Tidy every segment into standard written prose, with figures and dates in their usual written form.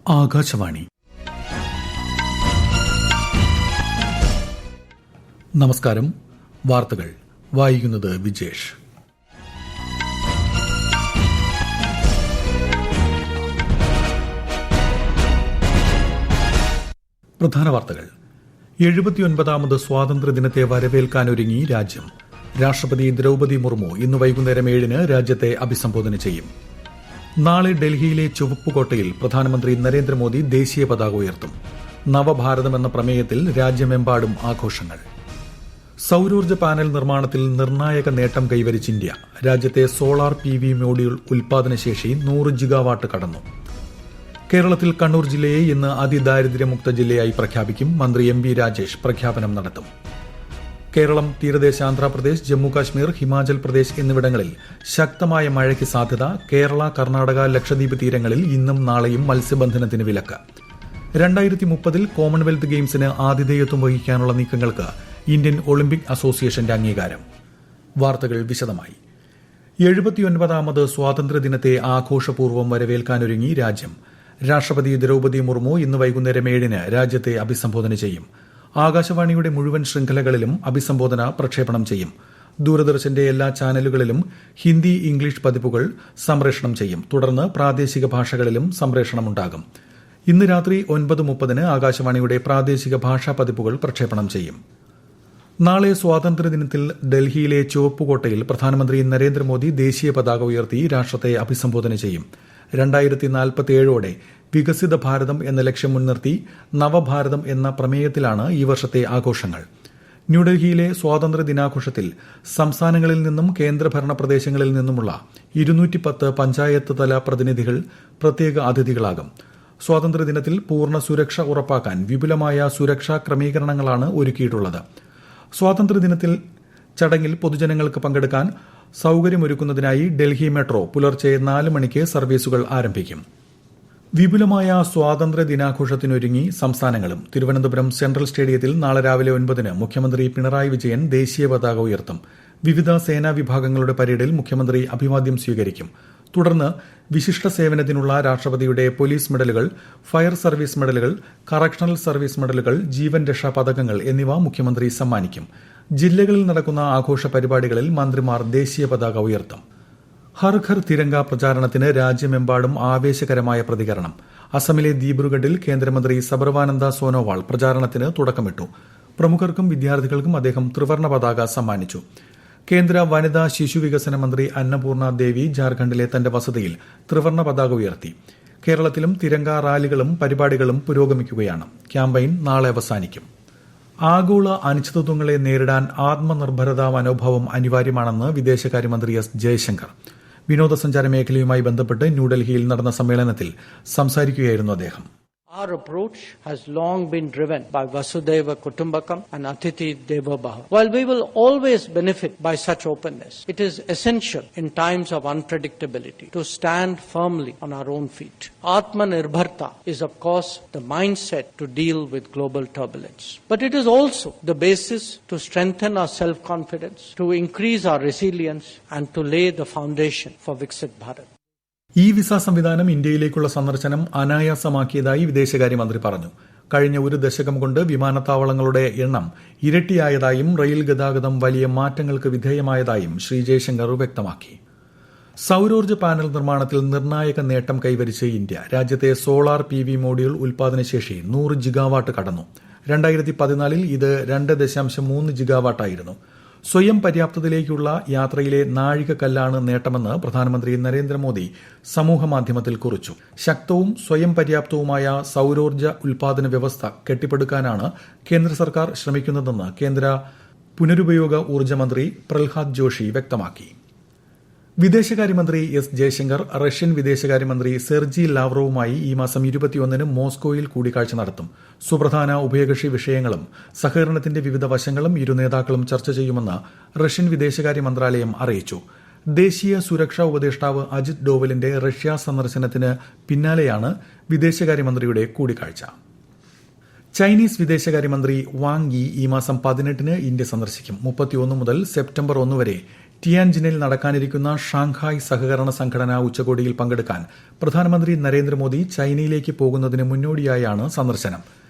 ആകാശവാണി. നമസ്കാരം. വാർത്തകൾ വായിക്കുന്നത് വിജേഷ്. പ്രധാന വാർത്തകൾ. 79ാമത് സ്വാതന്ത്ര്യദിനത്തെ വരവേൽക്കാനൊരുങ്ങി രാജ്യം. രാഷ്ട്രപതി ദ്രൌപദി മുർമു ഇന്ന് വൈകുന്നേരം 7-ന് രാജ്യത്തെ അഭിസംബോധന ചെയ്യും. നാളെ ഡൽഹിയിലെ ചുവപ്പുകോട്ടയിൽ പ്രധാനമന്ത്രി നരേന്ദ്രമോദി ദേശീയ പതാക ഉയർത്തും. നവഭാരതം എന്ന പ്രമേയത്തിൽ രാജ്യമെമ്പാടും ആഘോഷങ്ങൾ. സൌരോർജ്ജ പാനൽ നിർമ്മാണത്തിൽ നിർണായക നേട്ടം കൈവരിച്ച് ഇന്ത്യ. രാജ്യത്തെ സോളാർ PV മോഡ്യൂൾ ഉൽപാദനശേഷി 100 ജിഗാവാട്ട് കടന്നു. കേരളത്തിൽ കണ്ണൂർ ജില്ലയെ ഇന്ന് അതിദാരിദ്ര്യമുക്ത ജില്ലയായി പ്രഖ്യാപിക്കും. മന്ത്രി MB രാജേഷ് പ്രഖ്യാപനം നടത്തും. കേരളം, തീരദേശ ആന്ധ്രാപ്രദേശ്, ജമ്മുകാശ്മീർ, ഹിമാചൽ പ്രദേശ് എന്നിവിടങ്ങളിൽ ശക്തമായ മഴയ്ക്ക് സാധ്യത. കേരള, കർണാടക, ലക്ഷദ്വീപ് തീരങ്ങളിൽ ഇന്നും നാളെയും മത്സ്യബന്ധനത്തിന് വിലക്ക്. 2030 കോമൺവെൽത്ത് ഗെയിംസിന് ആതിഥേയത്വം വഹിക്കാനുള്ള നീക്കങ്ങൾക്ക് ഇന്ത്യൻ ഒളിമ്പിക് അസോസിയേഷന്റെ അംഗീകാരം. വാർത്തകൾ വിശദമായി. 79ാമത് സ്വാതന്ത്ര്യദിനത്തെ ആഘോഷപൂർവ്വം വരവേൽക്കാനൊരുങ്ങി രാജ്യം. രാഷ്ട്രപതി ദ്രൌപദി മുർമു ഇന്ന് വൈകുന്നേരം 7-ന് രാജ്യത്തെ അഭിസംബോധന ചെയ്യും. ആകാശവാണിയുടെ മുഴുവൻ ശൃംഖലകളിലും അഭിസംബോധന പ്രക്ഷേപണം ചെയ്യും. ദൂരദർശന്റെ എല്ലാ ചാനലുകളിലും ഹിന്ദി, ഇംഗ്ലീഷ് പതിപ്പുകൾ സംപ്രേഷണം ചെയ്യും. തുടർന്ന് പ്രാദേശിക ഭാഷകളിലും സംപ്രേഷണമുണ്ടാകും. ഇന്ന് രാത്രി 9:30-ന് ആകാശവാണിയുടെ പ്രാദേശിക ഭാഷാ പതിപ്പുകൾ പ്രക്ഷേപണം ചെയ്യും. നാളെ സ്വാതന്ത്ര്യദിനത്തിൽ ഡൽഹിയിലെ ചുവപ്പുകോട്ടയിൽ പ്രധാനമന്ത്രി നരേന്ദ്രമോദി ദേശീയ പതാക ഉയർത്തി രാഷ്ട്രത്തെ അഭിസംബോധന ചെയ്യും. 2047ഓടെ വികസിത ഭാരതം എന്ന ലക്ഷ്യം മുൻനിർത്തി നവഭാരതം എന്ന പ്രമേയത്തിലാണ് ഈ വർഷത്തെ ആഘോഷങ്ങൾ. ന്യൂഡൽഹിയിലെ സ്വാതന്ത്ര്യ ദിനാഘോഷത്തിൽ സംസ്ഥാനങ്ങളിൽ നിന്നും കേന്ദ്രഭരണ പ്രദേശങ്ങളിൽ നിന്നുമുള്ള 210 പഞ്ചായത്ത് തല പ്രതിനിധികൾ പ്രത്യേക അതിഥികളാകും. സ്വാതന്ത്ര്യദിനത്തിൽ പൂർണ്ണ സുരക്ഷ ഉറപ്പാക്കാൻ വിപുലമായ സുരക്ഷാ ക്രമീകരണങ്ങളാണ് ഒരുക്കിയിട്ടുള്ളത്. സ്വാതന്ത്ര്യദിനത്തിൽ ചടങ്ങിൽ പൊതുജനങ്ങൾക്ക് പങ്കെടുക്കാൻ സൌകര്യമൊരുക്കുന്നതിനായി ഡൽഹി മെട്രോ പുലർച്ചെ 4 മണിക്ക് സർവീസുകൾ ആരംഭിക്കും. വിപുലമായ സ്വാതന്ത്ര്യ ദിനാഘോഷത്തിനൊരുങ്ങി സംസ്ഥാനങ്ങളും. തിരുവനന്തപുരം സെൻട്രൽ സ്റ്റേഡിയത്തിൽ നാളെ രാവിലെ 9-ന് മുഖ്യമന്ത്രി പിണറായി വിജയൻ ദേശീയ പതാക ഉയർത്തും. വിവിധ സേനാ വിഭാഗങ്ങളുടെ പരേഡിൽ മുഖ്യമന്ത്രി അഭിവാദ്യം സ്വീകരിക്കും. തുടർന്ന് വിശിഷ്ട സേവനത്തിനുള്ള രാഷ്ട്രപതിയുടെ പോലീസ് മെഡലുകൾ, ഫയർ സർവീസ് മെഡലുകൾ, കറക്ഷണൽ സർവീസ് മെഡലുകൾ, ജീവൻ രക്ഷാ പതകങ്ങൾ എന്നിവ മുഖ്യമന്ത്രി സമ്മാനിക്കും. ജില്ലകളിൽ നടക്കുന്ന ആഘോഷ പരിപാടികളിൽ മന്ത്രിമാർ ദേശീയ പതാക ഉയർത്തും. ഹർ ഘർ തിരങ്ക പ്രചാരണത്തിന് രാജ്യമെമ്പാടും ആവേശകരമായ പ്രതികരണം. അസമിലെ ദീബ്രുഗഡിൽ കേന്ദ്രമന്ത്രി സർബാനന്ദ സോനോവാൾ പ്രചാരണത്തിന് തുടക്കമിട്ടു. പ്രമുഖർക്കും വിദ്യാർത്ഥികൾക്കും അദ്ദേഹം ത്രിവർണ്ണ പതാക സമ്മാനിച്ചു. കേന്ദ്ര വനിതാ ശിശുവികസന മന്ത്രി അന്നപൂർണ ദേവി ജാർഖണ്ഡിലെ തന്റെ വസതിയിൽ ത്രിവർണ്ണ പതാക ഉയർത്തി. കേരളത്തിലും തിരങ്ക റാലികളും പരിപാടികളും പുരോഗമിക്കുകയാണ്. ക്യാമ്പയിൻ നാളെ അവസാനിക്കും. ആഗോള അനിശ്ചിതത്വങ്ങളെ നേരിടാൻ ആത്മനിർഭരതാ മനോഭാവം അനിവാര്യമാണെന്ന് വിദേശകാര്യമന്ത്രി S. ജയശങ്കർ. വിനോദസഞ്ചാര മേഖലയുമായി ബന്ധപ്പെട്ട് ന്യൂഡൽഹിയിൽ നടന്ന സമ്മേളനത്തിൽ സംസാരിക്കുകയായിരുന്നു അദ്ദേഹം. Our approach has long been driven by Vasudhaiva Kutumbakam and Atithi Devo Bhava. While we will always benefit by such openness, it is essential in times of unpredictability to stand firmly on our own feet. Atmanirbharta is of course the mindset to deal with global turbulence. But it is also the basis to strengthen our self-confidence, to increase our resilience and to lay the foundation for Viksit Bharat. Visa സംവിധാനം ഇന്ത്യയിലേക്കുള്ള സന്ദർശനം അനായാസമാക്കിയതായി വിദേശകാര്യമന്ത്രി പറഞ്ഞു. കഴിഞ്ഞ ഒരു ദശകം കൊണ്ട് വിമാനത്താവളങ്ങളുടെ എണ്ണം ഇരട്ടിയായതായും rail ഗതാഗതം വലിയ മാറ്റങ്ങൾക്ക് വിധേയമായതായും ശ്രീ ജയശങ്കർ വ്യക്തമാക്കി. സൌരോർജ്ജ പാനൽ നിർമ്മാണത്തിൽ നിർണായക നേട്ടം കൈവരിച്ച് ഇന്ത്യ. രാജ്യത്തെ സോളാർ PV മോഡ്യൂൾ ഉൽപാദനശേഷി 100 ജിഗാവാട്ട് കടന്നു. 2014 ഇത് 2.3 ജിഗാവാട്ടായിരുന്നു. സ്വയം പര്യാപ്തതയിലേക്കുള്ള യാത്രയിലെ നാഴികക്കല്ലാണ് നേട്ടമെന്ന് പ്രധാനമന്ത്രി നരേന്ദ്രമോദി സമൂഹമാധ്യമത്തിൽ കുറിച്ചു. ശക്തവും സ്വയം പര്യാപ്തവുമായ സൌരോർജ്ജ ഉൽപാദന വ്യവസ്ഥ കെട്ടിപ്പടുക്കാനാണ് കേന്ദ്ര സർക്കാർ ശ്രമിക്കുന്നതെന്ന് കേന്ദ്ര പുനരുപയോഗ ഊർജ്ജ മന്ത്രി പ്രഹ്ലാദ് ജോഷി വ്യക്തമാക്കി. വിദേശകാര്യമന്ത്രി S. ജയശങ്കർ റഷ്യൻ വിദേശകാര്യമന്ത്രി സെർജി ലാവ്റോവുമായി ഈ മാസം 21-ന് മോസ്കോയിൽ കൂടിക്കാഴ്ച നടത്തും. സുപ്രധാന ഉഭയകക്ഷി വിഷയങ്ങളും സഹകരണത്തിന്റെ വിവിധ വശങ്ങളും ഇരു നേതാക്കളും ചർച്ച ചെയ്യുമെന്ന് റഷ്യൻ വിദേശകാര്യ മന്ത്രാലയം അറിയിച്ചു. ദേശീയ സുരക്ഷാ ഉപദേഷ്ടാവ് അജിത് ഡോവലിന്റെ റഷ്യ സന്ദർശനത്തിന് പിന്നാലെയാണ് വിദേശകാര്യമന്ത്രിയുടെ കൂടിക്കാഴ്ച. ചൈനീസ് വിദേശകാര്യമന്ത്രി വാങ് യി ഈ മാസം 18-ന് ഇന്ത്യ സന്ദർശിക്കും. 31 മുതൽ സെപ്റ്റംബർ 1 വരെ ടിയാൻജിനിൽ നടക്കാനിരിക്കുന്ന ഷാങ്ഹായ് സഹകരണ സംഘടന ഉച്ചകോടിയിൽ പങ്കെടുക്കാൻ പ്രധാനമന്ത്രി നരേന്ദ്രമോദി ചൈനയിലേക്ക് പോകുന്നതിന് മുന്നോടിയായാണ് സന്ദർശനം.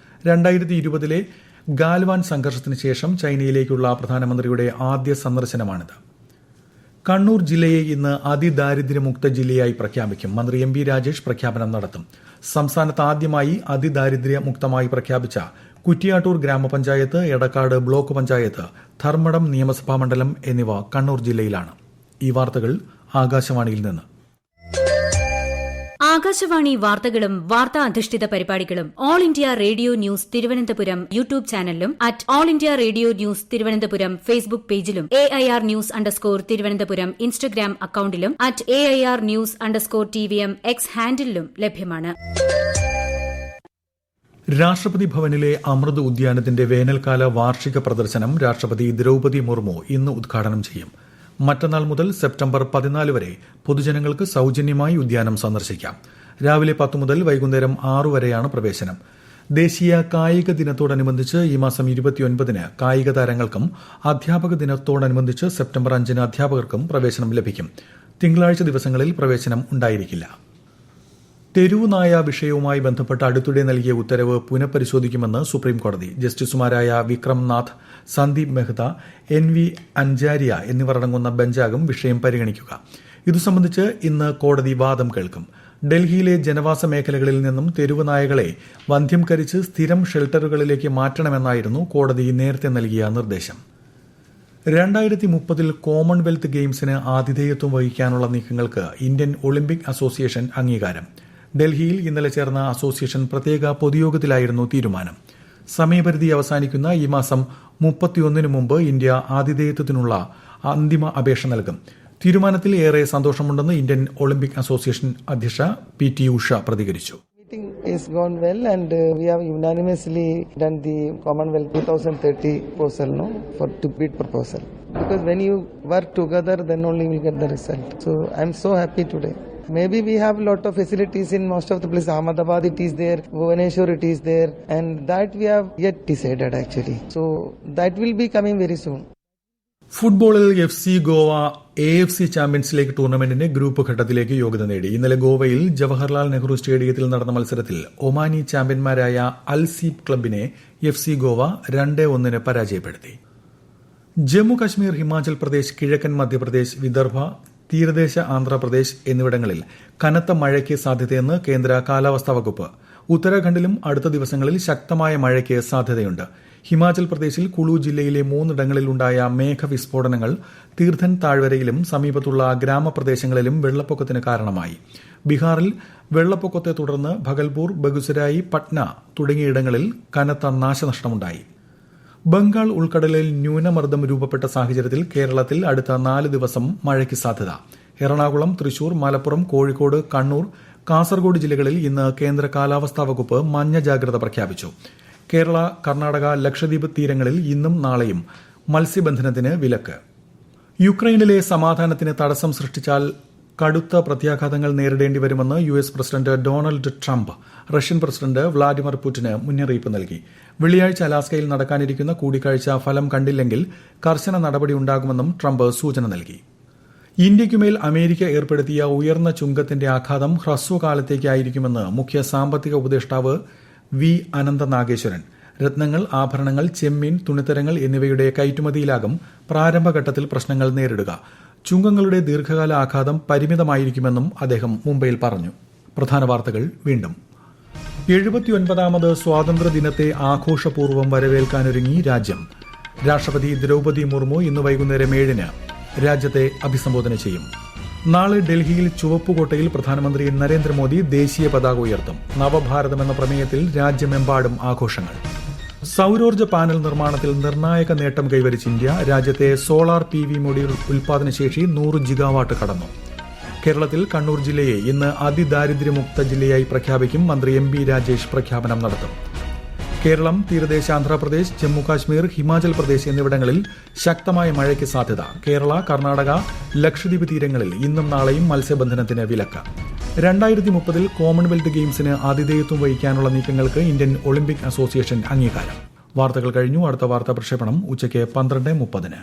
2020 ഗാൽവാൻ സംഘർഷത്തിന് ശേഷം ചൈനയിലേക്കുള്ള പ്രധാനമന്ത്രിയുടെ ആദ്യ സന്ദർശനമാണിത്. കണ്ണൂർ ജില്ലയെ ഇന്ന് അതിദാരിദ്ര്യമുക്ത ജില്ലയായി പ്രഖ്യാപിക്കും. മന്ത്രി എം. രാജേഷ് പ്രഖ്യാപനം നടത്തും. സംസ്ഥാനത്ത് ആദ്യമായി അതിദാരിദ്ര്യമുക്തമായി പ്രഖ്യാപിച്ച കുറ്റിയാട്ടൂർ ഗ്രാമപഞ്ചായത്ത്, എടക്കാട് ബ്ലോക്ക് പഞ്ചായത്ത്, ധർമ്മടം നിയമസഭാ മണ്ഡലം എന്നിവ കണ്ണൂർ ജില്ലയിലാണ്. ഈ വാർത്തകൾ ആകാശവാണിയിൽ നിന്ന്. ആകാശവാണി വാർത്തകളും വാർത്താ അധിഷ്ഠിത പരിപാടികളും all India radio news Thiruvananthapuram YouTube ചാനലിലും at all India radio news Thiruvananthapuram Facebook പേജിലും AIR ന്യൂസ് _തിരുവനന്തപുരം ഇൻസ്റ്റഗ്രാം അക്കൌണ്ടിലും at AIR news _TVM X ഹാൻഡിലും ലഭ്യമാണ്. രാഷ്ട്രപതി ഭവനിലെ അമൃത് ഉദ്യാനത്തിന്റെ വേനൽക്കാല വാർഷിക പ്രദർശനം രാഷ്ട്രപതി ദ്രൌപദി മുർമു ഇന്ന് ഉദ്ഘാടനം ചെയ്യും. മറ്റന്നാൾ മുതൽ സെപ്റ്റംബർ 14 വരെ പൊതുജനങ്ങൾക്ക് സൌജന്യമായി ഉദ്യാനം സന്ദർശിക്കാം. രാവിലെ 10 മുതൽ വൈകുന്നേരം 6 വരെയാണ് പ്രവേശനം. ദേശീയ കായിക ദിനത്തോടനുബന്ധിച്ച് ഈ മാസം 29-ന് കായിക താരങ്ങൾക്കും അധ്യാപക ദിനത്തോടനുബന്ധിച്ച് സെപ്റ്റംബർ 5-ന് അധ്യാപകർക്കും പ്രവേശനം ലഭിക്കും. തിങ്കളാഴ്ച ദിവസങ്ങളിൽ പ്രവേശനം ഉണ്ടായിരിക്കില്ല. തെരുവുനായ വിഷയവുമായി ബന്ധപ്പെട്ട് അടുത്തിടെ നൽകിയ ഉത്തരവ് പുനഃപരിശോധിക്കുമെന്ന് സുപ്രീംകോടതി. ജസ്റ്റിസുമാരായ വിക്രം നാഥ്, സന്ദീപ് മെഹ്ത, NV അൻജാരിയ എന്നിവരടങ്ങുന്ന ബെഞ്ചാകും വിഷയം പരിഗണിക്കുക. ഇതു സംബന്ധിച്ച് ഇന്ന് കോടതി വാദം കേൾക്കും. ഡൽഹിയിലെ ജനവാസ മേഖലകളിൽ നിന്നും തെരുവുനായകളെ വന്ധ്യംകരിച്ച് സ്ഥിരം ഷെൽട്ടറുകളിലേക്ക് മാറ്റണമെന്നായിരുന്നു കോടതി നേരത്തെ നൽകിയ നിർദ്ദേശം. 2030 കോമൺവെൽത്ത് ഗെയിംസിന് ആതിഥേയത്വം വഹിക്കാനുള്ള നീക്കങ്ങൾക്ക് ഇന്ത്യൻ ഒളിമ്പിക് അസോസിയേഷൻ അംഗീകാരം. ഡൽഹിയിൽ ഇന്നലെ ചേർന്ന അസോസിയേഷൻ പ്രത്യേക പൊതുയോഗത്തിലായിരുന്നു തീരുമാനം. സമയപരിധി അവസാനിക്കുന്ന ഈ മാസം 31-ന് മുമ്പ് ഇന്ത്യ ആതിഥേയത്വത്തിനുള്ള അന്തിമ അപേക്ഷ നൽകും. തീരുമാനത്തിൽ ഏറെ സന്തോഷമുണ്ടെന്ന് ഇന്ത്യൻ ഒളിമ്പിക് അസോസിയേഷൻ അധ്യക്ഷ PT ഉഷ പ്രതികരിച്ചു. Meeting is gone well and we have unanimously done the Commonwealth 2030 proposal to bid proposal. Because when you work together, then only you will get the result. So I am so happy today. Maybe we have a lot of facilities in most of the places. Ahmedabad it is there, Bhubaneswar it is there, and that we have yet decided actually. So that will be coming very soon. ഫുട്ബോളിൽ FC Goa AFC champions league ടൂർണമെന്റിന്റെ group ഘട്ടത്തിലേക്ക് യോഗ്യത നേടി. ഇന്നലെ ഗോവയിൽ ജവഹർലാൽ നെഹ്റു സ്റ്റേഡിയത്തിൽ നടന്ന മത്സരത്തിൽ ഒമാനി ചാമ്പ്യന്മാരായ അൽസീബ് ക്ലബിനെ FC ഗോവ 2-1 പരാജയപ്പെടുത്തി. ജമ്മു കശ്മീർ, ഹിമാചൽ പ്രദേശ്, കിഴക്കൻ മധ്യപ്രദേശ്, വിദർഭ, തീരദേശ ആന്ധ്രാപ്രദേശ് എന്നിവിടങ്ങളിൽ കനത്ത മഴയ്ക്ക് സാധ്യതയെന്ന് കേന്ദ്ര കാലാവസ്ഥാ വകുപ്പ്. ഉത്തരാഖണ്ഡിലും അടുത്ത ദിവസങ്ങളിൽ ശക്തമായ മഴയ്ക്ക് സാധ്യതയുണ്ട്. ഹിമാചൽ പ്രദേശിൽ കുളു ജില്ലയിലെ 3ഇടങ്ങളിലുണ്ടായ മേഘവിസ്ഫോടനങ്ങൾ തീർത്ഥൻ താഴ്വരയിലും സമീപത്തുള്ള ഗ്രാമപ്രദേശങ്ങളിലും വെള്ളപ്പൊക്കത്തിന് കാരണമായി. ബീഹാറിൽ വെള്ളപ്പൊക്കത്തെ തുടർന്ന് ഭഗൽപൂർ, ബഗുസരായി, പട്ന തുടങ്ങിയിടങ്ങളിൽ കനത്ത നാശനഷ്ടമുണ്ടായി. ബംഗാൾ ഉൾക്കടലിൽ ന്യൂനമർദ്ദം രൂപപ്പെട്ട സാഹചര്യത്തിൽ കേരളത്തിൽ അടുത്ത 4 ദിവസം മഴയ്ക്ക് സാധ്യത. എറണാകുളം, തൃശൂർ, മലപ്പുറം, കോഴിക്കോട്, കണ്ണൂർ, കാസർഗോഡ് ജില്ലകളിൽ ഇന്ന് കേന്ദ്ര കാലാവസ്ഥാ വകുപ്പ് മഞ്ഞ ജാഗ്രത പ്രഖ്യാപിച്ചു. കേരള, കർണാടക, ലക്ഷദ്വീപ് തീരങ്ങളിൽ ഇന്നും നാളെയും മത്സ്യബന്ധനത്തിന് വിലക്ക്. യുക്രൈനിലെ സമാധാനത്തിന് തടസ്സം സൃഷ്ടിച്ചാൽ കടുത്ത പ്രത്യാഘാതങ്ങൾ നേരിടേണ്ടി വരുമെന്ന് US president Donald Trump Russian president Vladimir പുടിന് മുന്നറിയിപ്പ് നൽകി. വെള്ളിയാഴ്ച അലാസ്കയിൽ നടക്കാനിരിക്കുന്ന കൂടിക്കാഴ്ച ഫലം കണ്ടില്ലെങ്കിൽ കർശന നടപടിയുണ്ടാകുമെന്നും ട്രംപ് സൂചന നൽകി. ഇന്ത്യയ്ക്കുമേൽ അമേരിക്ക ഏർപ്പെടുത്തിയ ഉയർന്ന ചുങ്കത്തിന്റെ ആഘാതം ഹ്രസ്വകാലത്തേക്കായിരിക്കുമെന്ന് മുഖ്യ സാമ്പത്തിക ഉപദേഷ്ടാവ് V. അനന്ത നാഗേശ്വരൻ. രത്നങ്ങൾ, ആഭരണങ്ങൾ, ചെമ്മീൻ, തുണിത്തരങ്ങൾ എന്നിവയുടെ കയറ്റുമതിയിലാകും പ്രാരംഭഘട്ടത്തിൽ പ്രശ്നങ്ങൾ നേരിടുക. ചുങ്കങ്ങളുടെ ദീർഘകാല ആഘാതം പരിമിതമായിരിക്കുമെന്നും അദ്ദേഹം മുംബൈയിൽ പറഞ്ഞു. പ്രധാന വാർത്തകൾ വീണ്ടും. 79ാമത് സ്വാതന്ത്ര്യദിനത്തെ ആഘോഷപൂർവ്വം വരവേൽക്കാനൊരുങ്ങി രാജ്യം. രാഷ്ട്രപതി ദ്രൌപദി മുർമു ഇന്ന് വൈകുന്നേരം 7-ന് രാജ്യത്തെ അഭിസംബോധന ചെയ്യും. നാളെ ഡൽഹിയിൽ ചുവപ്പുകോട്ടയിൽ പ്രധാനമന്ത്രി നരേന്ദ്രമോദി ദേശീയ പതാക ഉയർത്തും. നവഭാരതം എന്ന പ്രമേയത്തിൽ രാജ്യമെമ്പാടും ആഘോഷങ്ങൾ. സൌരോർജ്ജ പാനൽ നിർമ്മാണത്തിൽ നിർണായക നേട്ടം കൈവരിച്ച ഇന്ത്യ. രാജ്യത്തെ സോളാർ PV മൊഡ്യൂൾ ഉൽപാദനശേഷി 100 ജിഗാവാട്ട് കടന്നു. കേരളത്തിൽ കണ്ണൂർ ജില്ലയെ ഇന്ന് അതിദാരിദ്ര്യമുക്ത ജില്ലയായി പ്രഖ്യാപിക്കും. മന്ത്രി എം. രാജേഷ് പ്രഖ്യാപനം നടത്തും. കേരളം, തീരദേശ ആന്ധ്രാപ്രദേശ്, ജമ്മുകാശ്മീർ, ഹിമാചൽ പ്രദേശ് എന്നിവിടങ്ങളിൽ ശക്തമായ മഴയ്ക്ക് സാധ്യത. കേരള, കർണാടക, ലക്ഷദ്വീപ് തീരങ്ങളിൽ ഇന്നും നാളെയും മത്സ്യബന്ധനത്തിന് വിലക്ക്. 2030 കോമൺവെൽത്ത് ഗെയിംസിന് ആതിഥേയത്വം വഹിക്കാനുള്ള നീക്കങ്ങൾക്ക് ഇന്ത്യൻ ഒളിമ്പിക് അസോസിയേഷൻ അംഗീകാരം. വാർത്തകൾ കഴിഞ്ഞു. അടുത്ത വാർത്താ പ്രക്ഷേപണം ഉച്ചയ്ക്ക് 12:30.